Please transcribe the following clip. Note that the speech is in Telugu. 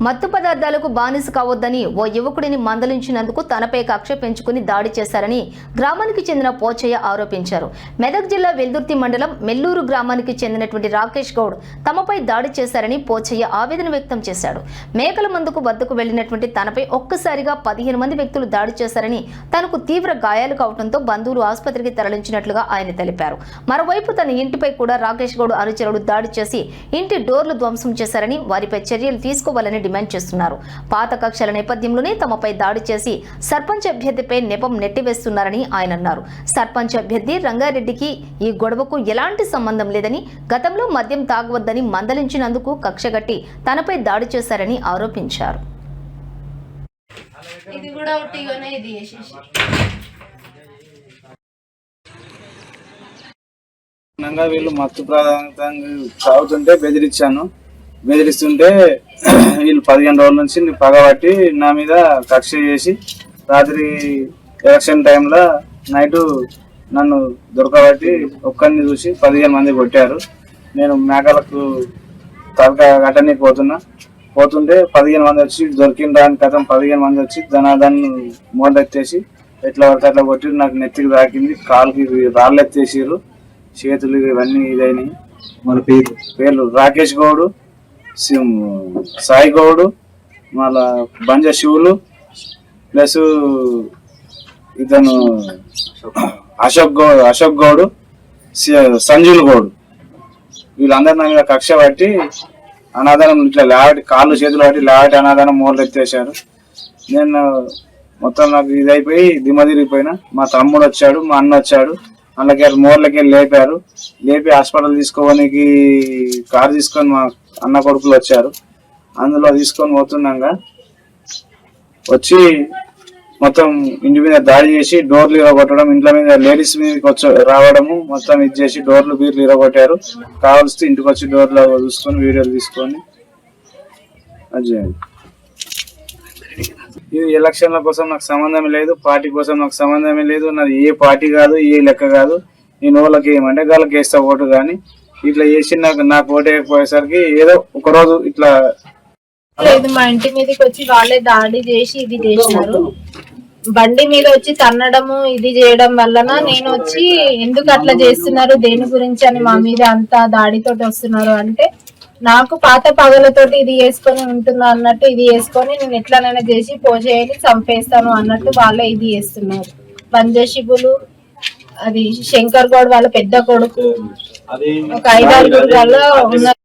మత్తు పదార్థాలకు బానిస కావద్దని ఓ యువకుడిని మందలించినందుకు తనపై కక్ష పెంచుకుని దాడి చేశారని గ్రామానికి చెందిన పోచయ్య ఆరోపించారు. మెదక్ జిల్లా వెల్దుర్తి మండలం మెల్లూరు గ్రామానికి చెందినటువంటి రాకేష్ గౌడ్ తమపై దాడి చేశారని పోచయ్య ఆవేదన వ్యక్తం చేశాడు. మేకల మందుకు వద్దకు వెళ్లినటువంటి తనపై ఒక్కసారిగా 15 మంది వ్యక్తులు దాడి చేశారని, తనకు తీవ్ర గాయాలు కావడంతో బంధువులు ఆసుపత్రికి తరలించినట్లుగా ఆయన తెలిపారు. మరోవైపు తన ఇంటిపై కూడా రాకేష్ గౌడ్ అనుచరుడు దాడి చేసి ఇంటి డోర్లు ధ్వంసం చేశారని, వారిపై చర్యలు తీసుకోవాలని డిమాండ్ చేస్తున్నారు. పాత కక్షల నేపథ్యంలోనే తమపై దాడి చేసి సర్పంచ్ అభ్యర్థిపై నెపం నెట్టివేస్తున్నారని ఆయన అన్నారు. సర్పంచ్ అభ్యర్థి రంగారెడ్డికి ఈ గొడవకు ఎలాంటి సంబంధం లేదని, గతంలో మద్యం తాగవద్దని మందలించినందుకు కక్షగట్టి తనపై దాడి చేశారని ఆరోపించారు. వీళ్ళు మత్తు ప్రాధాన్యతంగా తాగుతుంటే బెదిరిస్తుంటే వీళ్ళు 15 రోజుల నుంచి పగబట్టి నా మీద కక్ష చేసి రాత్రి ఎలక్షన్ టైంలో నైట్ నన్ను దొరకబట్టి ఒక్కరిని చూసి 15 మంది కొట్టారు. నేను మేకలకు తలక కట్టనికి పోతుంటే 15 మంది వచ్చి దొరికిన దాని కథం 15 మంది వచ్చి ధనాదాన్ని మూలెత్తేసి ఎట్లా పడితే అట్లా కొట్టి నాకు నెత్తికి తాకింది, కాలుకి రాళ్ళు ఎత్తేసారు, చేతులు ఇవన్నీ ఇదైనాయి. మన పేర్లు రాకేష్ గౌడ్, సాయి గౌడ్, మళ్ళా బంజ శివులు, ప్లస్ ఇతను అశోక్ గౌడ్, సంజీవ్ గౌడ్, వీళ్ళందరూ నా మీద కక్ష పట్టి అనాధారం ఇట్లా లేవటి కాళ్ళు చేతులు పట్టి లేవటి అనాధారం మూలలు ఎత్తేసారు. నేను మొత్తం నాకు ఇదైపోయి దిమ్మ తిరిగిపోయినా. మా తమ్ముడు వచ్చాడు, మా అన్న వచ్చాడు, అందులోకి మోర్లకి లేపి హాస్పిటల్ తీసుకోవడానికి కారు తీసుకొని మా అన్న కొడుకులు వచ్చారు. అందులో తీసుకొని పోతున్నాగా వచ్చి మొత్తం ఇంటి మీద దాడి చేసి డోర్లు ఇరగొట్టడం, ఇంట్లో మీద లేడీస్ మీద రావడము, మొత్తం ఇది చేసి డోర్లు బీర్లు ఇరగొట్టారు. కావాల్సి ఇంటికి వచ్చి డోర్లు చూసుకొని వీడియోలు తీసుకొని అది చేయండి. ఇది ఎలక్షన్ల కోసం నాకు సంబంధం లేదు, పార్టీ కోసం నాకు సంబంధమే లేదు. నాది ఏ పార్టీ కాదు, ఏ లెక్క కాదు. నేను వాళ్ళకి ఏమంటే వాళ్ళకి వేస్తా ఓటు, కానీ ఇట్లా చేసి నాకు ఓటు వేయకపోయేసరికి ఏదో ఒక రోజు ఇట్లా లేదు. మా ఇంటి మీదకి వచ్చి వాళ్ళే దాడి చేసి ఇది చేసినారు. బండి మీద వచ్చి తన్నడము ఇది చేయడం వలన నేను వచ్చి ఎందుకు అట్లా చేస్తున్నారు, దేని గురించి అని మా మీద అంతా దాడితోటి వస్తున్నారు అంటే, నాకు పాత పగలతోటి ఇది వేసుకొని ఉంటున్నా అన్నట్టు ఇది వేసుకొని నేను ఎట్లనైనా చేసి పోజేయని చంపేస్తాను అన్నట్టు వాళ్ళే ఇది చేస్తున్నారు. బంజశిబులు, అది శంకర్ గౌడ్ వాళ్ళ పెద్ద కొడుకు, ఒక 5-6 వల్ల ఉన్నారు.